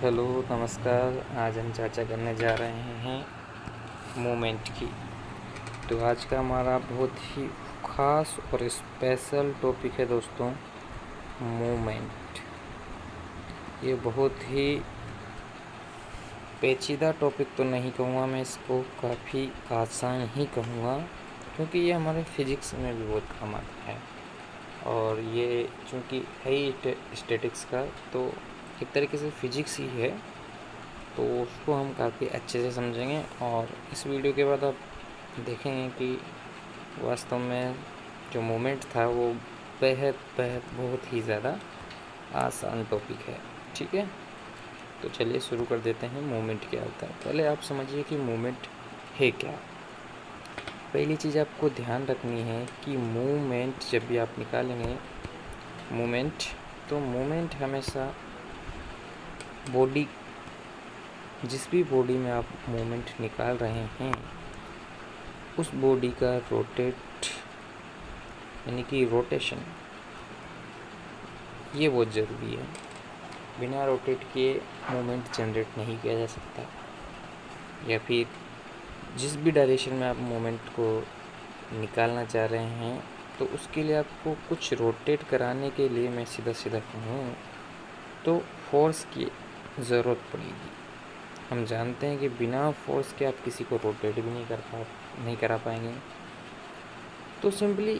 Hello नमस्कार। आज हम चर्चा करने जा रहे हैं मोमेंट की। तो आज का हमारा बहुत ही ख़ास और स्पेशल टॉपिक है दोस्तों, मोमेंट। ये बहुत ही पेचीदा टॉपिक तो नहीं कहूँगा मैं, इसको काफ़ी आसान ही कहूँगा, क्योंकि ये हमारे फिज़िक्स में भी बहुत काम आता है। और ये चूँकि है ही स्टैटिक्स का, तो एक तरीके से फिज़िक्स ही है, तो उसको हम काफ़ी अच्छे से समझेंगे। और इस वीडियो के बाद आप देखेंगे कि वास्तव में जो मोमेंट था वो बेहद बेहद बहुत ही ज़्यादा आसान टॉपिक है। ठीक है, तो चलिए शुरू कर देते हैं। मोमेंट क्या होता है, पहले आप समझिए कि मोमेंट है क्या। पहली चीज़ आपको ध्यान रखनी है कि मूवमेंट जब भी आप निकालेंगे मोमेंट, तो मोमेंट हमेशा बॉडी, जिस भी बॉडी में आप मोमेंट निकाल रहे हैं उस बॉडी का रोटेट यानी कि रोटेशन, ये बहुत ज़रूरी है। बिना रोटेट किए मोमेंट जनरेट नहीं किया जा सकता, या फिर जिस भी डायरेक्शन में आप मोमेंट को निकालना चाह रहे हैं, तो उसके लिए आपको कुछ रोटेट कराने के लिए, मैं सीधा सीधा कहूँ तो फोर्स की ज़रूरत पड़ेगी। हम जानते हैं कि बिना फोर्स के आप किसी को रोटेट भी नहीं करा पाएंगे। तो सिंपली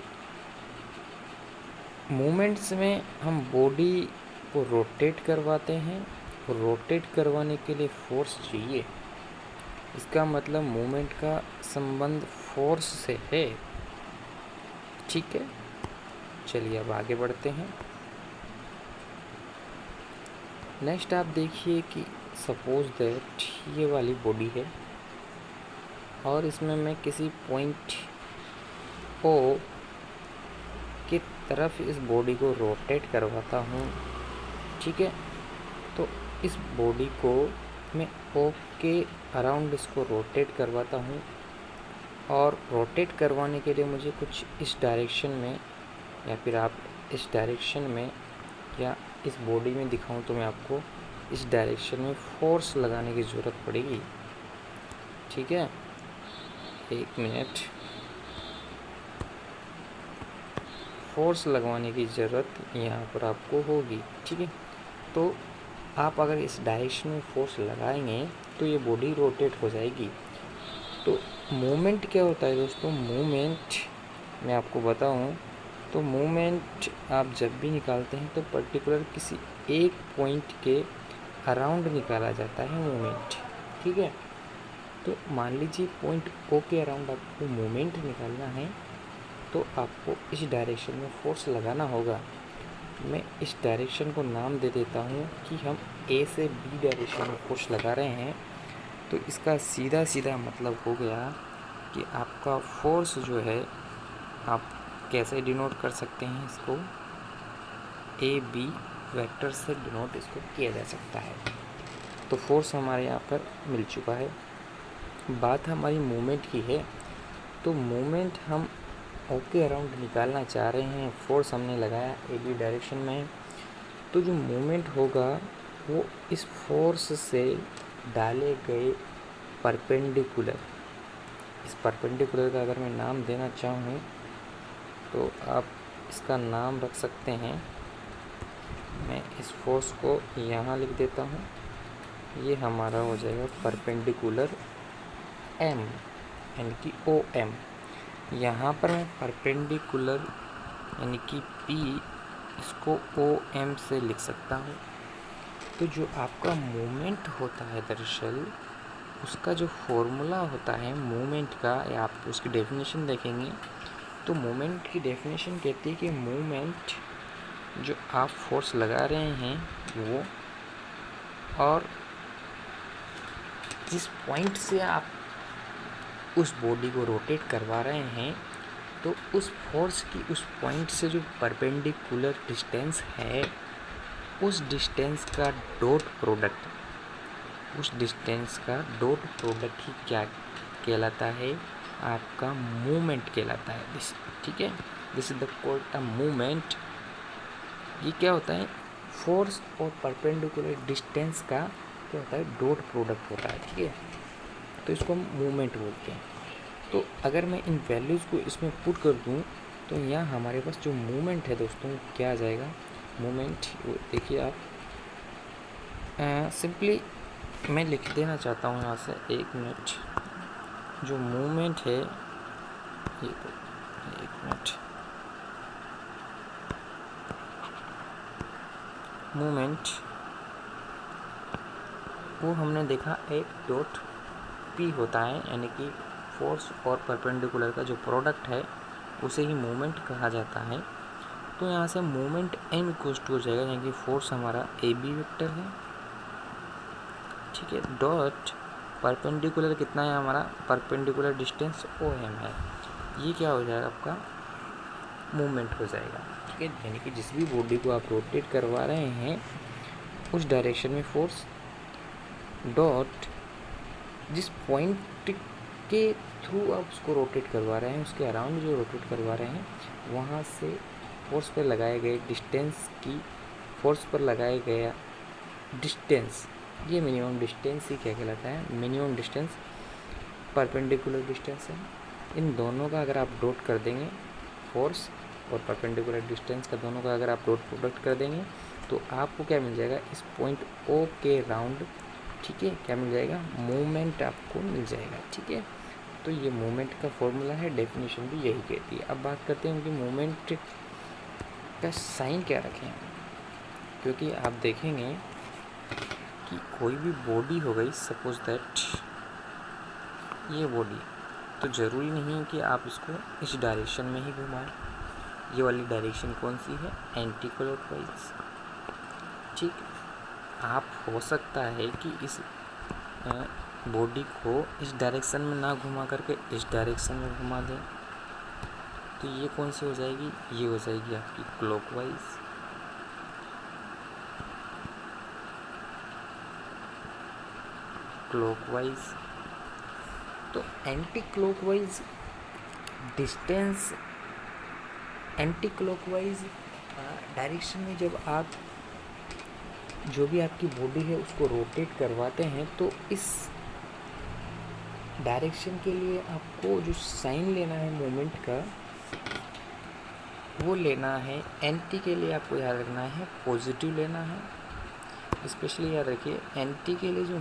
मूवमेंट्स में हम बॉडी को रोटेट करवाते हैं, और रोटेट करवाने के लिए फोर्स चाहिए। इसका मतलब मूवमेंट का संबंध फोर्स से है। ठीक है, चलिए अब आगे बढ़ते हैं। नेक्स्ट आप देखिए कि सपोज दैट ये वाली बॉडी है, और इसमें मैं किसी पॉइंट ओ की तरफ इस बॉडी को रोटेट करवाता हूँ। ठीक है, तो इस बॉडी को मैं ओ के अराउंड इसको रोटेट करवाता हूँ, और रोटेट करवाने के लिए मुझे कुछ इस डायरेक्शन में, या फिर आप इस डायरेक्शन में, या इस बॉडी में दिखाऊं तो मैं आपको इस डायरेक्शन में फोर्स लगाने की ज़रूरत पड़ेगी। ठीक है, एक मिनट। फोर्स लगवाने की ज़रूरत यहाँ पर आपको होगी। ठीक है, तो आप अगर इस डायरेक्शन में फोर्स लगाएंगे तो ये बॉडी रोटेट हो जाएगी। तो मूवमेंट क्या होता है दोस्तों? मूवमेंट मैं आपको बताऊं तो मूवमेंट आप जब भी निकालते हैं तो पर्टिकुलर किसी एक पॉइंट के अराउंड निकाला जाता है मूवमेंट। ठीक है, तो मान लीजिए पॉइंट ओ के अराउंड आपको मूवमेंट निकालना है, तो आपको इस डायरेक्शन में फोर्स लगाना होगा। मैं इस डायरेक्शन को नाम दे देता हूँ कि हम ए से बी डायरेक्शन में फोर्स लगा रहे हैं। तो इसका सीधा सीधा मतलब हो गया कि आपका फोर्स जो है, आप कैसे डिनोट कर सकते हैं इसको, ए बी वेक्टर से डिनोट इसको किया जा सकता है। तो फोर्स हमारे यहाँ पर मिल चुका है। बात हमारी मूवमेंट की है, तो मूवमेंट हम ओ के अराउंड निकालना चाह रहे हैं, फोर्स हमने लगाया ए बी डायरेक्शन में। तो जो मूवमेंट होगा वो इस फोर्स से डाले गए परपेंडिकुलर, इस परपेंडिकुलर का अगर मैं नाम देना चाहूँ तो आप इसका नाम रख सकते हैं। मैं इस फोर्स को यहाँ लिख देता हूँ, ये हमारा हो जाएगा परपेंडिकुलर एम, यानी कि ओ एम। यहाँ पर मैं परपेंडिकुलर यानी कि पी, इसको ओ एम से लिख सकता हूँ। तो जो आपका मूवमेंट होता है, दरअसल उसका जो फॉर्मूला होता है मूवमेंट का, या आप उसकी डेफिनेशन देखेंगे तो मूवमेंट की डेफिनेशन कहती है कि मूवमेंट जो आप फोर्स लगा रहे हैं वो, और जिस पॉइंट से आप उस बॉडी को रोटेट करवा रहे हैं, तो उस फोर्स की उस पॉइंट से जो परपेंडिकुलर डिस्टेंस है, उस डिस्टेंस का डॉट प्रोडक्ट, उस डिस्टेंस का डॉट प्रोडक्ट ही क्या कहलाता है? आपका मूवमेंट कहलाता है दिस। ठीक है, this is the called a movement. ये क्या होता है? फोर्स और परपेंडिकुलर डिस्टेंस का क्या होता है, डॉट प्रोडक्ट होता है, ठीक है। तो इसको हम मूवमेंट बोलते हैं। तो अगर मैं इन वैल्यूज़ को इसमें पुट कर दूँ तो यहाँ हमारे पास जो मूवमेंट है दोस्तों क्या आ जाएगा, मूवमेंट देखिए आप सिंपली मैं लिख देना चाहता हूँ यहाँ से, 1 मिनट, जो मूवमेंट है ये 1 मिनट, मूवमेंट वो हमने देखा एक डॉट पी होता है, यानी कि फोर्स और परपेंडिकुलर का जो प्रोडक्ट है उसे ही मूवमेंट कहा जाता है। तो यहाँ से मूवमेंट एम इक्वल्स टू हो जाएगा, यानी कि फोर्स हमारा ए बी वेक्टर है, ठीक है, डॉट परपेंडिकुलर कितना है हमारा, परपेंडिकुलर डिस्टेंस ओ एम है, ये क्या हो जाएगा आपका मूवमेंट हो जाएगा, ठीक है। यानी कि जिस भी बॉडी को आप रोटेट करवा रहे हैं उस डायरेक्शन में फोर्स डॉट जिस पॉइंट के थ्रू आप उसको रोटेट करवा रहे हैं उसके अराउंड जो रोटेट करवा रहे हैं वहाँ से फोर्स पर लगाए गए डिस्टेंस की, फोर्स पर लगाया गया डिस्टेंस, ये मिनिमम डिस्टेंस ही क्या कहलाता है, मिनिमम डिस्टेंस परपेंडिकुलर डिस्टेंस है। इन दोनों का अगर आप डॉट कर देंगे, फोर्स और परपेंडिकुलर डिस्टेंस का दोनों का अगर आप डॉट प्रोडक्ट कर देंगे तो आपको क्या मिल जाएगा, इस पॉइंट ओ के राउंड, ठीक है, क्या मिल जाएगा, मूवमेंट आपको मिल जाएगा, ठीक है। तो ये मूवमेंट का फॉर्मूला है, डेफिनेशन भी यही कहती है। अब बात करते हैं कि मूवमेंट का साइन क्या रखें, क्योंकि आप देखेंगे कि कोई भी बॉडी हो गई, सपोज दैट ये बॉडी, तो ज़रूरी नहीं है कि आप इसको इस डायरेक्शन में ही घुमाएं। ये वाली डायरेक्शन कौन सी है, एंटी क्लॉकवाइज, ठीक। आप हो सकता है कि इस बॉडी को इस डायरेक्शन में ना घुमा करके इस डायरेक्शन में घुमा दें, तो ये कौन सी हो जाएगी, ये हो जाएगी आपकी क्लॉकवाइज, क्लॉकवाइज। तो anti clockwise distance, anti clockwise direction में जब आप जो भी आपकी बॉडी है उसको रोटेट करवाते हैं तो इस डायरेक्शन के लिए आपको जो साइन लेना है मूवमेंट का वो लेना है, एंटी के लिए आपको याद रखना है पॉजिटिव लेना है। स्पेशली याद रखिए एंटी के लिए जो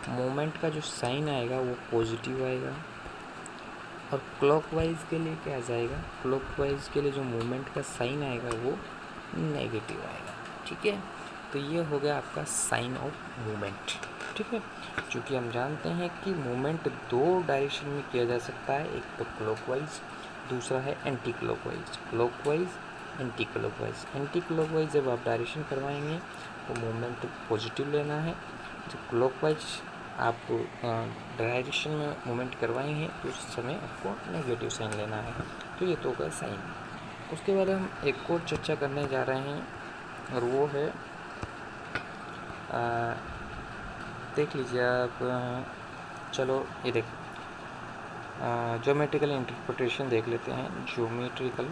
मूवमेंट का जो साइन आएगा वो पॉजिटिव आएगा, और क्लॉकवाइज के लिए क्या आ जाएगा, क्लॉकवाइज के लिए जो मूवमेंट का साइन आएगा वो नेगेटिव आएगा, ठीक है। तो ये हो गया आपका साइन ऑफ मूवमेंट, ठीक है। क्योंकि हम जानते हैं कि मूवमेंट दो डायरेक्शन में किया जा सकता है, एक तो क्लॉकवाइज, दूसरा है anti clockwise, clockwise anti clockwise. Anti clockwise जब आप डायरेक्शन करवाएंगे तो मूवमेंट पॉजिटिव लेना है, जब क्लॉकवाइज आप डायरेक्शन में मूवमेंट करवाएंगे तो उस समय आपको नेगेटिव साइन लेना है। तो ये तो होगा साइन। उसके बाद हम एक और चर्चा करने जा रहे हैं और वो है देख लीजिए आप, चलो ये देख ज्योमेट्रिकल इंटरप्रिटेशन देख लेते हैं। Geometrical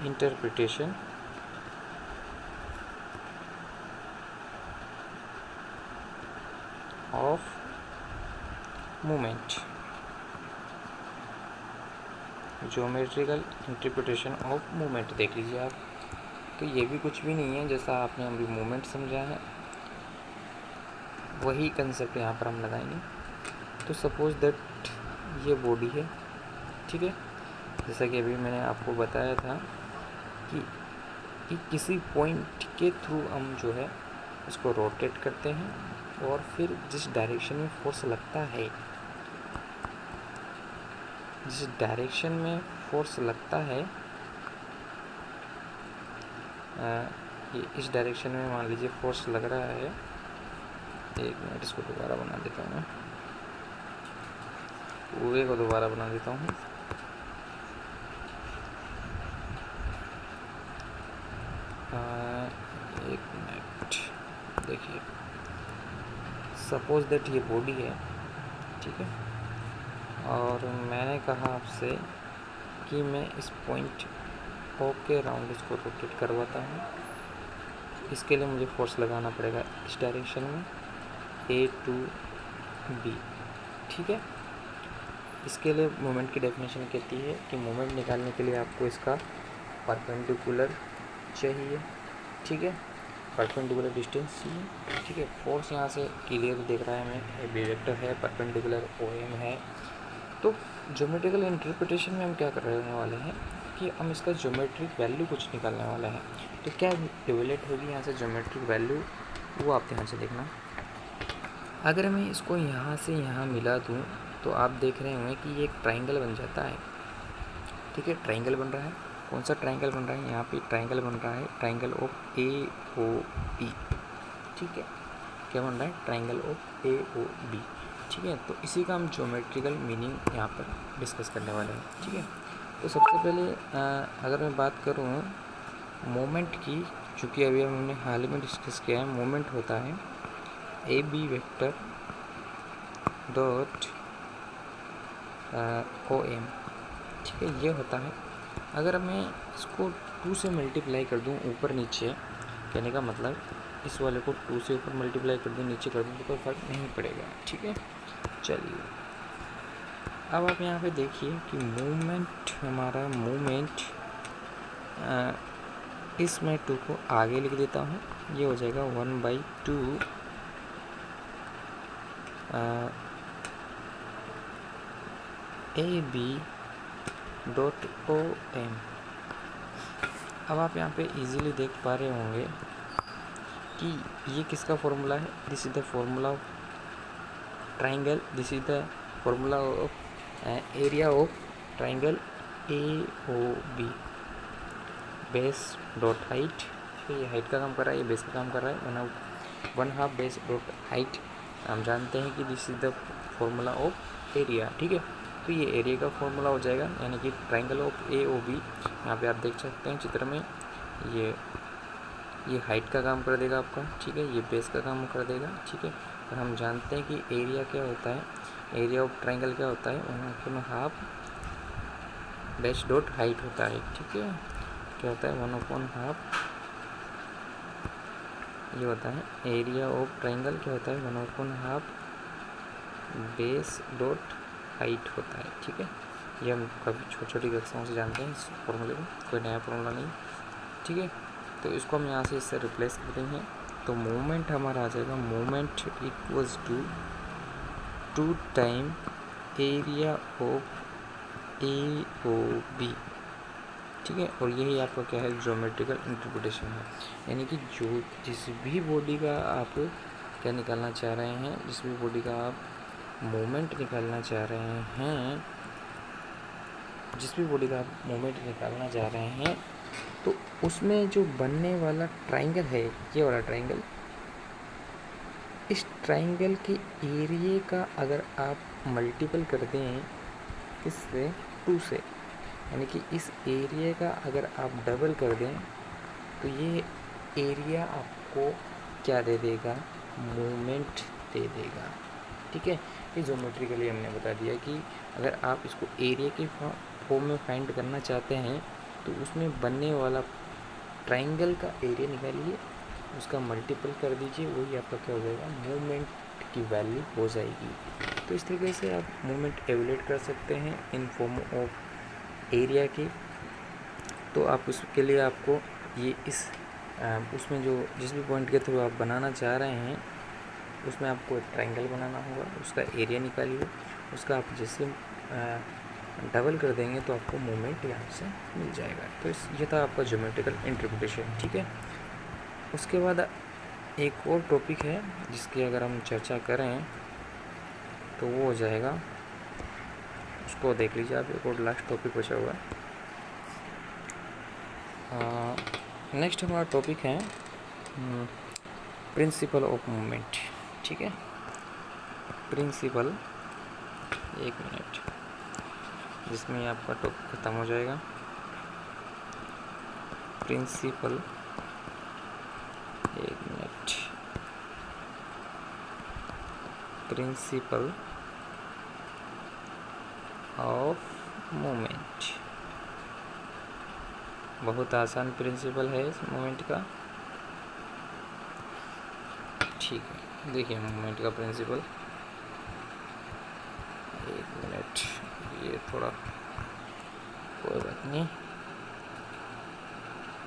interpretation of movement, geometrical interpretation of movement देख लीजिए आप। तो ये भी कुछ भी नहीं है, जैसा आपने अभी मूवमेंट समझा है वही कंसेप्ट यहाँ पर हम लगाएंगे। तो सपोज दैट ये बॉडी है, ठीक है, जैसा कि अभी मैंने आपको बताया था कि किसी पॉइंट के थ्रू हम जो है इसको रोटेट करते हैं और फिर जिस डायरेक्शन में फोर्स लगता है, जिस डायरेक्शन में फोर्स लगता है ये इस डायरेक्शन में मान लीजिए फोर्स लग रहा है, एक मिनट इसको दोबारा बना देता हूँ, पूरे को दोबारा बना देता हूँ। एक मिनट देखिए, सपोज दैट ये बॉडी है, ठीक है, और मैंने कहा आपसे कि मैं इस पॉइंट ओके राउंड इसको रोटेट करवाता हूँ। इसके लिए मुझे फोर्स लगाना पड़ेगा इस डायरेक्शन में A to B, ठीक है। इसके लिए मोमेंट की डेफिनेशन कहती है कि मोमेंट निकालने के लिए आपको इसका परपेंडिकुलर चाहिए, ठीक है, परपेंडिकुलर डिस्टेंस चाहिए, ठीक है। फोर्स यहाँ से क्लियर दिख रहा है हमें, बी वेक्टर है, परपेंडिकुलर OM है। तो ज्योमेट्रिकल इंटरप्रिटेशन में हम क्या करने वाले हैं कि हम इसका ज्योमेट्रिक वैल्यू कुछ निकालने वाले हैं। तो क्या इवेल्यूएट होगी यहाँ से ज्योमेट्रिक वैल्यू, वो आप ध्यान से देखना। अगर मैं इसको यहाँ से यहाँ मिला दूँ तो आप देख रहे होंगे कि ये एक ट्राइंगल बन जाता है, ठीक है। ट्राइंगल बन रहा है, कौन सा ट्राइंगल बन रहा है, यहाँ पे ट्राइंगल बन रहा है, ट्राइंगल ऑफ AOB, ठीक है। क्या बन रहा है, ट्राइंगल ऑफ AOB, ठीक है। तो इसी का हम ज्योमेट्रिकल मीनिंग यहाँ पर डिस्कस करने वाले हैं, ठीक है। तो सबसे पहले अगर मैं बात करूँ मोमेंट की, चूँकि अभी हमने हाल ही में डिस्कस किया है, मोमेंट होता है AB वेक्टर डॉट OM, ठीक है, ये होता है। अगर मैं इसको 2 से मल्टीप्लाई कर दूँ ऊपर नीचे, कहने का मतलब इस वाले को 2 से ऊपर मल्टीप्लाई कर दूँ नीचे कर दूँ तो कोई फ़र्क नहीं पड़ेगा, ठीक है। चलिए अब आप यहाँ पे देखिए कि मूवमेंट, हमारा मूवमेंट, इस मैं 2 को आगे लिख देता हूँ, ये हो जाएगा 1/2 AB डॉट OM। अब आप यहाँ पे इजीली देख पा रहे होंगे कि ये किसका फॉर्मूला है, this is the formula of triangle, this is the formula of area of triangle AOB, base dot height, ये हाइट का काम कर रहा है, ये बेस का काम कर रहा है, 1/2 बेस डॉट हाइट। हम जानते हैं कि this is the formula of area, ठीक है। तो ये एरिया का फॉर्मूला हो जाएगा, यानी कि ट्राइंगल ऑफ AOB। यहाँ पे आप देख सकते हैं चित्र में, ये हाइट का काम कर देगा आपका, ठीक है, ये बेस का काम कर देगा, ठीक है। और हम जानते हैं कि एरिया क्या होता है, एरिया ऑफ ट्राइंगल क्या होता है, 1/2 बेस डॉट हाइट होता है, ठीक है। क्या होता है, 1/2, ये होता है एरिया ऑफ ट्राइंगल, क्या होता है, 1/2 बेस डॉट हाइट होता है, ठीक है। ये हम काफ़ी छोटी छोटी कक्षाओं से जानते हैं इस फॉर्मूले को, कोई नया फॉर्मूला नहीं, ठीक है। तो इसको हम यहाँ से इससे रिप्लेस कर देंगे, तो मोमेंट हमारा आ जाएगा, moment equals to 2 time area of AOB, ठीक है। और यही आपका क्या है, ज्योमेट्रिकल इंटरप्रिटेशन है, यानी कि जो जिस भी बॉडी का आप क्या निकालना चाह रहे हैं, जिस भी बॉडी का आप मोमेंट निकालना चाह रहे हैं, जिस भी बॉडी का आप मोमेंट निकालना चाह रहे हैं, तो उसमें जो बनने वाला ट्राइंगल है, ये वाला ट्राइंगल, इस ट्राइंगल के एरिया का अगर आप मल्टीपल कर दें किससे, 2 से, यानी कि इस एरिया का अगर आप डबल कर दें तो ये एरिया आपको क्या दे देगा, मोमेंट दे देगा, ठीक है। ये ज्योमेट्रिकली हमने बता दिया कि अगर आप इसको एरिया के फॉर्म में फाइंड करना चाहते हैं तो उसमें बनने वाला ट्राइंगल का एरिया निकालिए, उसका मल्टीपल कर दीजिए, वही आपका क्या हो जाएगा, मूवमेंट की वैल्यू हो जाएगी। तो इस तरीके से आप मूवमेंट एवेल्यूएट कर सकते हैं इन फॉर्म ऑफ एरिया की। तो आप उसके लिए आपको ये इस उसमें जो जिस भी पॉइंट के थ्रू आप बनाना चाह रहे हैं उसमें आपको एक ट्राइंगल बनाना होगा, उसका एरिया निकालिए, उसका आप जैसे डबल कर देंगे तो आपको मोमेंट यहाँ से मिल जाएगा। तो ये था आपका ज्योमेट्रिकल इंटरप्रिटेशन, ठीक है। उसके बाद एक और टॉपिक है जिसकी अगर हम चर्चा करें तो वो हो जाएगा, उसको देख लीजिए आप, एक और लास्ट टॉपिक बचा हुआ है। नेक्स्ट हमारा टॉपिक है प्रिंसिपल ऑफ मूवमेंट, ठीक है। प्रिंसिपल, एक मिनट, जिसमें आपका टॉपिक ख़त्म हो जाएगा। प्रिंसिपल, एक मिनट, प्रिंसिपल ऑफ मूवमेंट, बहुत आसान प्रिंसिपल है इस मोमेंट का। ठीक है, देखिए मोमेंट का प्रिंसिपल। एक मिनट, ये थोड़ा, कोई बात नहीं।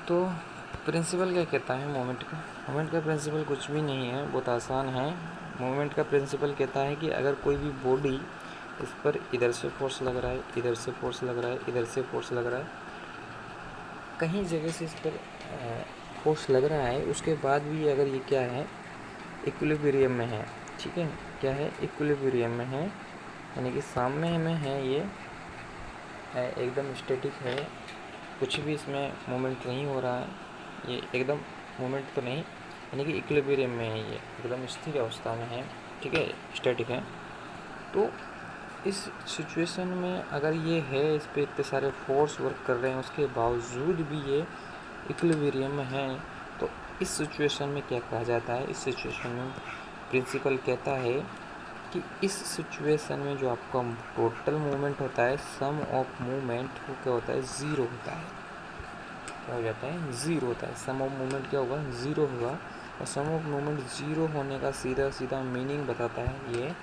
तो प्रिंसिपल क्या कहता है मोमेंट का? मोमेंट का प्रिंसिपल कुछ भी नहीं है, बहुत आसान है। मोमेंट का प्रिंसिपल कहता है कि अगर कोई भी बॉडी इस पर इधर से फोर्स लग रहा है, इधर से फोर्स लग रहा है, इधर से फोर्स लग रहा है, कहीं जगह से इस पर फोर्स लग रहा है, उसके बाद भी अगर ये क्या है, इक्विलिब्रियम में है। ठीक है, क्या है? इक्विलिब्रियम में है, यानी कि सामने में है, ये एकदम स्टैटिक है, कुछ भी इसमें मोमेंट नहीं हो रहा है, ये एकदम मोमेंट तो नहीं, यानी कि इक्विलिब्रियम में है, ये एकदम स्थिर अवस्था में है। ठीक है, स्टैटिक है। तो इस सिचुएशन में अगर ये है, इस पे इतने सारे फोर्स वर्क कर रहे हैं, उसके बावजूद भी ये इक्विलिब्रियम में है, तो इस सिचुएशन में क्या कहा जाता है? इस सिचुएशन में प्रिंसिपल कहता है कि इस सिचुएशन में जो आपका टोटल मूवमेंट होता है, सम ऑफ मूवमेंट, वो क्या होता है? ज़ीरो होता है। क्या हो जाता है? ज़ीरो होता है। सम ऑफ मूवमेंट क्या होगा? ज़ीरो होगा। और सम ऑफ मूवमेंट ज़ीरो होने का सीधा सीधा मीनिंग बताता है ये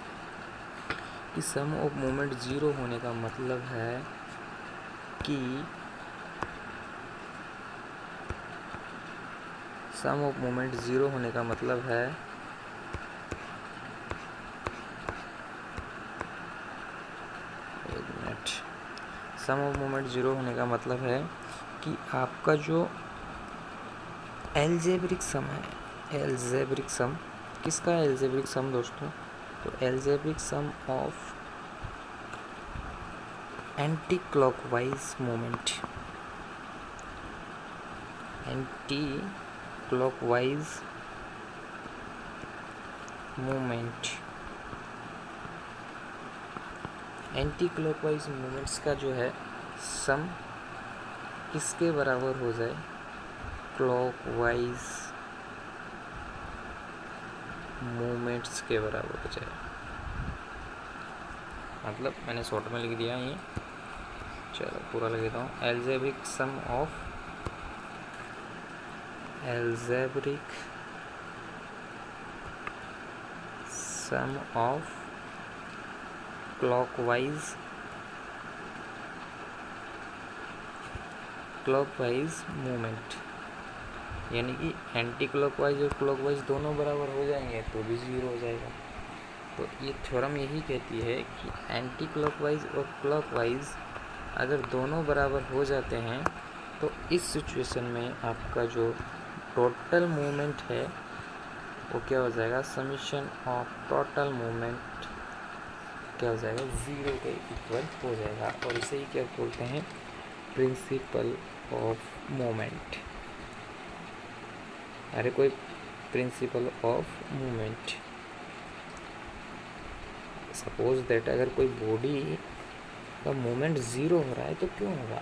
कि सम ऑफ मोमेंट ज़ीरो होने का मतलब है कि सम ऑफ मोमेंट ज़ीरो होने का मतलब है एक minute, sum of moment zero होने का मतलब है कि आपका जो एल्जेब्रिक सम है, एल्जेब्रिक सम किसका है? एल्जेब्रिक सम दोस्तों, तो algebraic sum of anti clockwise moment, anti clockwise moment, anti clockwise moments का जो है सम किसके बराबर हो जाए? क्लॉकवाइज मोमेंट्स के बराबर हो जाए। मतलब मैंने शॉर्ट में लिख दिया ये, चलो पूरा लिख देता हूँ। Algebraic sum of, algebraic sum of clockwise movement, यानी कि एंटी क्लॉकवाइज और क्लॉकवाइज दोनों बराबर हो जाएंगे तो भी ज़ीरो हो जाएगा। तो ये थ्योरम यही कहती है कि एंटी क्लॉकवाइज और क्लॉकवाइज अगर दोनों बराबर हो जाते हैं तो इस सिचुएशन में आपका जो टोटल मूवमेंट है वो क्या हो जाएगा? समीशन ऑफ टोटल मूवमेंट क्या हो जाएगा? ज़ीरो के इक्वल हो जाएगा। और इसे ही क्या बोलते हैं? Principle of moment. अरे कोई principle of movement, suppose that अगर कोई बॉडी का मूवमेंट ज़ीरो हो रहा है तो क्यों होगा?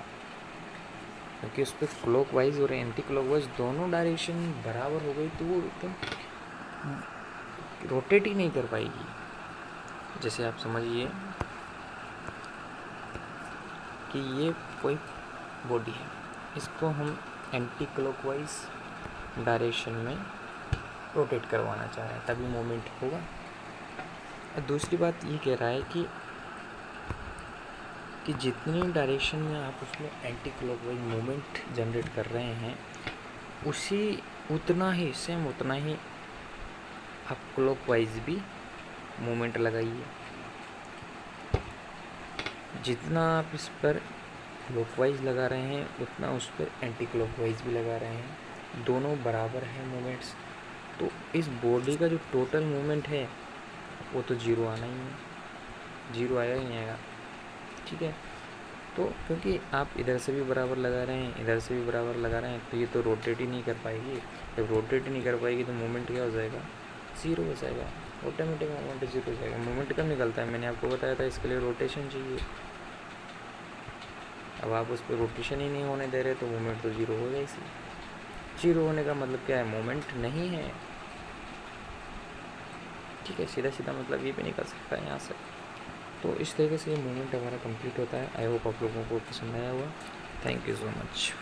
क्योंकि उस पर क्लॉकवाइज और एंटी क्लॉकवाइज दोनों डायरेक्शन बराबर हो गई तो वो एकदम रोटेट ही नहीं कर पाएगी। जैसे आप समझिए कि ये कोई बॉडी है, इसको हम एंटी क्लॉकवाइज डायरेक्शन में रोटेट करवाना चाह रहे हैं, तभी मूवमेंट होगा। और दूसरी बात ये कह रहा है कि जितनी डायरेक्शन में आप उसमें एंटी क्लॉकवाइज मूवमेंट जनरेट कर रहे हैं, उतना ही सेम उतना ही आप क्लॉकवाइज भी मूवमेंट लगाइए। जितना आप इस पर क्लॉकवाइज लगा रहे हैं उतना उस पर एंटी क्लॉकवाइज भी लगा रहे हैं, दोनों बराबर हैं मूवमेंट्स। तो इस बॉडी का जो टोटल मूवमेंट है वो तो ज़ीरो आना ही है, ज़ीरो आया ही नहीं आएगा। ठीक है, तो क्योंकि आप इधर से भी बराबर लगा रहे हैं, इधर से भी बराबर लगा रहे हैं, तो ये तो रोटेट ही नहीं कर पाएगी। जब रोटेट ही नहीं कर पाएगी तो मूवमेंट क्या हो जाएगा? ज़ीरो हो जाएगा, ऑटोमेटिक मूवमेंट ज़ीरो हो जाएगा। मूवमेंट कब निकलता है? मैंने आपको बताया था, इसके लिए रोटेशन चाहिए। अब आप उस पर रोटेशन ही नहीं होने दे रहे तो मूवमेंट तो ज़ीरो हो जाएगी। ज़ीरो होने का मतलब क्या है? मूवमेंट नहीं है। ठीक है, सीधा सीधा मतलब ये भी निकल सकता है यहाँ से। तो इस तरीके से ये मूवमेंट हमारा कंप्लीट होता है। आई होप आप लोगों को पसंद आया हुआ। Thank you so much.